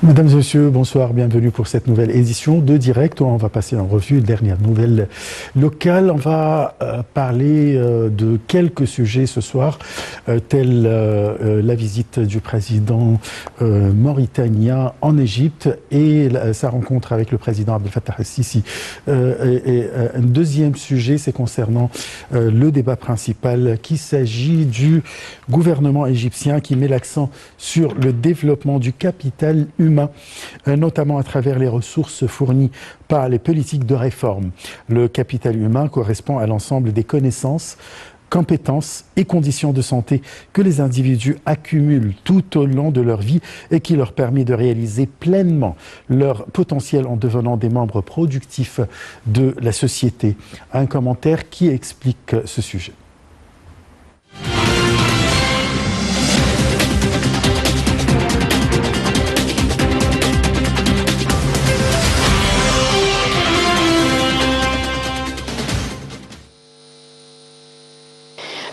Mesdames et messieurs, bonsoir, bienvenue pour cette nouvelle édition de Direct. On va passer en revue les dernières nouvelles locales. On va parler de quelques sujets ce soir, tels la visite du président mauritanien en Égypte et sa rencontre avec le président Abdel Fattah el-Sisi. Et un deuxième sujet, c'est concernant le débat principal, qu'il s'agit du gouvernement égyptien qui met l'accent sur le développement du capital humain, notamment à travers les ressources fournies par les politiques de réforme. Le capital humain correspond à l'ensemble des connaissances, compétences et conditions de santé que les individus accumulent tout au long de leur vie et qui leur permet de réaliser pleinement leur potentiel en devenant des membres productifs de la société. Un commentaire qui explique ce sujet.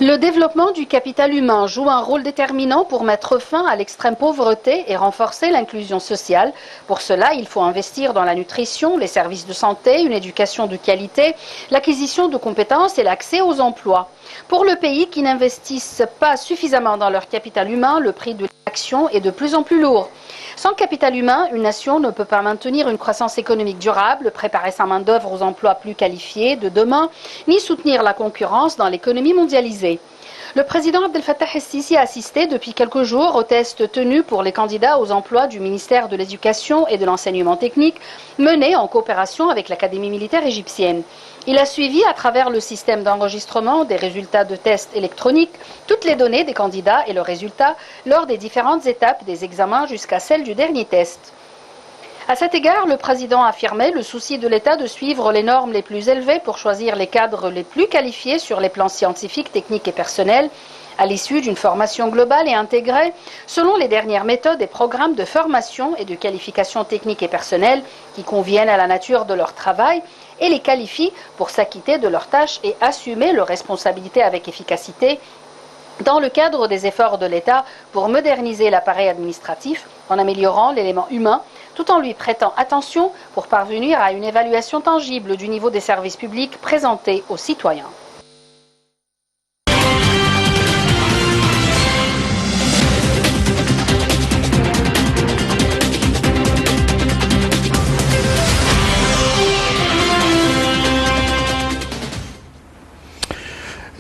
Le développement du capital humain joue un rôle déterminant pour mettre fin à l'extrême pauvreté et renforcer l'inclusion sociale. Pour cela, il faut investir dans la nutrition, les services de santé, une éducation de qualité, l'acquisition de compétences et l'accès aux emplois. Pour le pays qui n'investissent pas suffisamment dans leur capital humain, le prix de l'action est de plus en plus lourd. Sans capital humain, une nation ne peut pas maintenir une croissance économique durable, préparer sa main-d'œuvre aux emplois plus qualifiés de demain, ni soutenir la concurrence dans l'économie mondialisée. Le président Abdel Fattah el-Sisi a assisté depuis quelques jours aux tests tenus pour les candidats aux emplois du ministère de l'Éducation et de l'Enseignement technique, menés en coopération avec l'Académie militaire égyptienne. Il a suivi à travers le système d'enregistrement des résultats de tests électroniques toutes les données des candidats et leurs résultats lors des différentes étapes des examens jusqu'à celle du dernier test. À cet égard, le président a affirmé le souci de l'État de suivre les normes les plus élevées pour choisir les cadres les plus qualifiés sur les plans scientifiques, techniques et personnels, à l'issue d'une formation globale et intégrée selon les dernières méthodes et programmes de formation et de qualification technique et personnelle qui conviennent à la nature de leur travail et les qualifient pour s'acquitter de leurs tâches et assumer leurs responsabilités avec efficacité dans le cadre des efforts de l'État pour moderniser l'appareil administratif en améliorant l'élément humain tout en lui prêtant attention pour parvenir à une évaluation tangible du niveau des services publics présentés aux citoyens.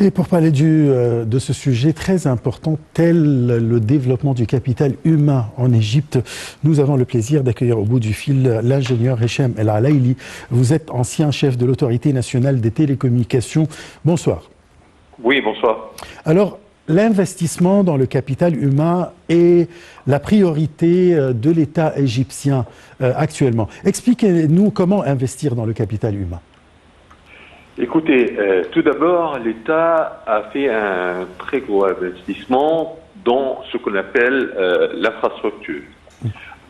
Et pour parler de ce sujet très important, tel le développement du capital humain en Égypte, nous avons le plaisir d'accueillir au bout du fil l'ingénieur Hichem El Alaili. Vous êtes ancien chef de l'Autorité nationale des télécommunications. Bonsoir. Oui, bonsoir. Alors, l'investissement dans le capital humain est la priorité de l'État égyptien actuellement. Expliquez-nous comment investir dans le capital humain. Écoutez, tout d'abord, l'État a fait un très gros investissement dans ce qu'on appelle l'infrastructure.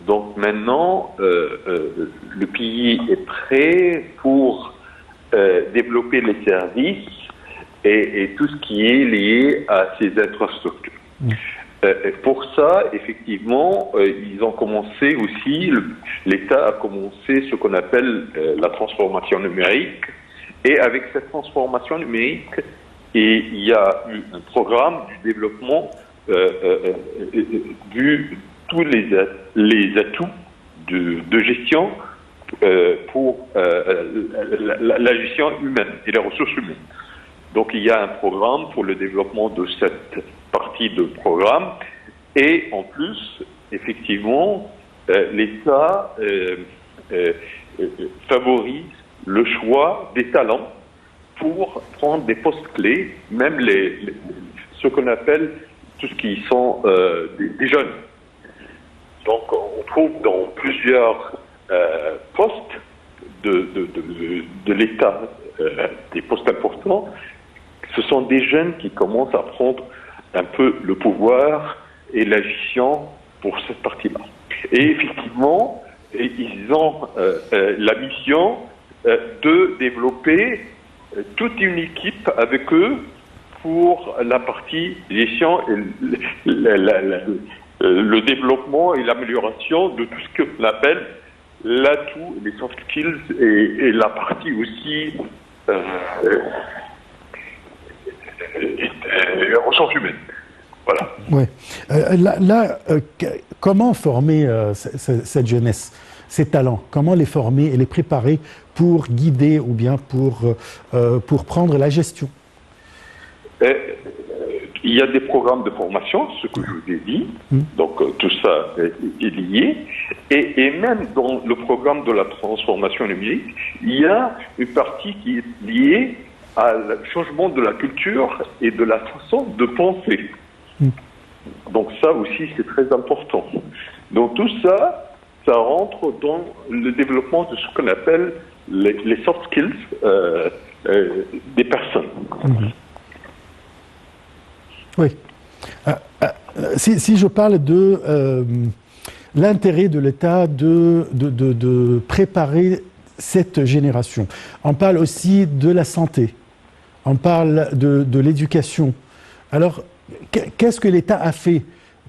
Donc maintenant, le pays est prêt pour développer les services et tout ce qui est lié à ces infrastructures. Pour ça, effectivement, ils ont commencé aussi, l'État a commencé ce qu'on appelle la transformation numérique. Et avec cette transformation numérique, il y a eu un programme du développement vu tous les atouts de gestion pour la gestion humaine et les ressources humaines. Donc il y a un programme pour le développement de cette partie de programme. Et en plus, effectivement, l'État favorise le choix des talents pour prendre des postes clés, même ce qu'on appelle tout ce qui sont des jeunes. Donc on trouve dans plusieurs postes de l'État, des postes importants, ce sont des jeunes qui commencent à prendre un peu le pouvoir et la gestion pour cette partie-là. Et effectivement, ils ont la mission de développer toute une équipe avec eux pour la partie gestion et le développement et l'amélioration de tout ce qu'on appelle l'atout, les soft skills et la partie aussi ressources humaines. Voilà. Ouais. Comment former cette jeunesse, ces talents? Comment les former et les préparer pour guider ou bien pour prendre la gestion? Il y a des programmes de formation, ce que je vous ai dit, donc tout ça est lié. Et même dans le programme de la transformation numérique, il y a une partie qui est liée au changement de la culture et de la façon de penser. Donc ça aussi, c'est très important. Donc tout ça, ça rentre dans le développement de ce qu'on appelle les soft skills des personnes. Oui. Si je parle de l'intérêt de l'État de préparer cette génération, on parle aussi de la santé, on parle de l'éducation. Alors, qu'est-ce que l'État a fait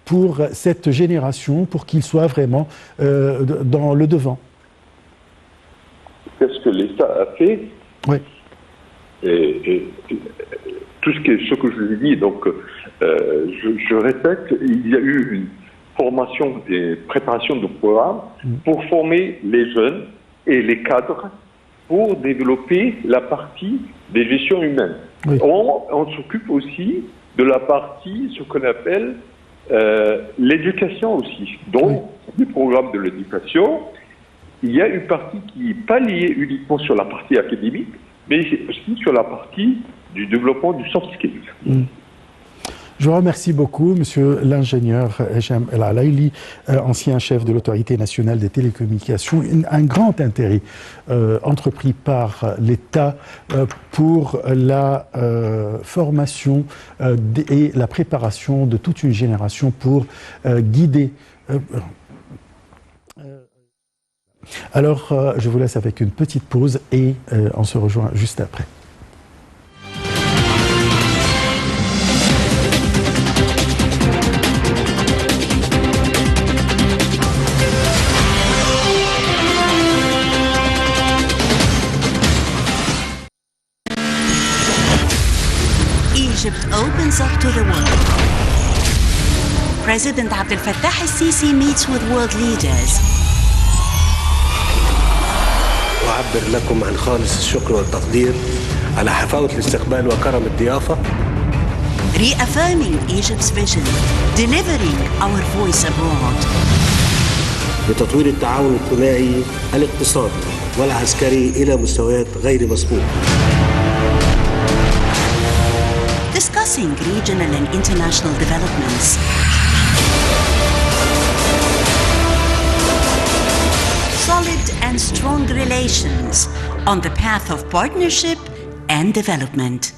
pour cette génération, pour qu'il soit vraiment dans le devant? Qu'est-ce que l'État a fait? Oui. Tout ce que je vous ai dit, donc je répète, il y a eu une formation et préparation de programmes pour former les jeunes et les cadres pour développer la partie des gestions humaines. Oui. On s'occupe aussi de la partie, ce qu'on appelle l'éducation aussi. Donc, du programme de l'éducation, il y a une partie qui n'est pas liée uniquement sur la partie académique, mais aussi sur la partie du développement du soft skills. Je vous remercie beaucoup, monsieur l'ingénieur Ejam El Alaili, ancien chef de l'Autorité nationale des télécommunications. Un grand intérêt entrepris par l'État pour la formation et la préparation de toute une génération pour guider. Alors, je vous laisse avec une petite pause et on se rejoint juste après. Egypt opens up to the world. President Abdel Fattah al-Sisi meets with world leaders. أعبر لكم عن خالص الشكر والتقدير على حفاوة الاستقبال وكرم الضيافة. Reaffirming Egypt's vision, delivering our voice abroad. لتطوير التعاون الثنائي الاقتصادي والعسكري إلى مستويات غير مسبوقة. Discussing regional and international developments. Solid and strong relations on the path of partnership and development.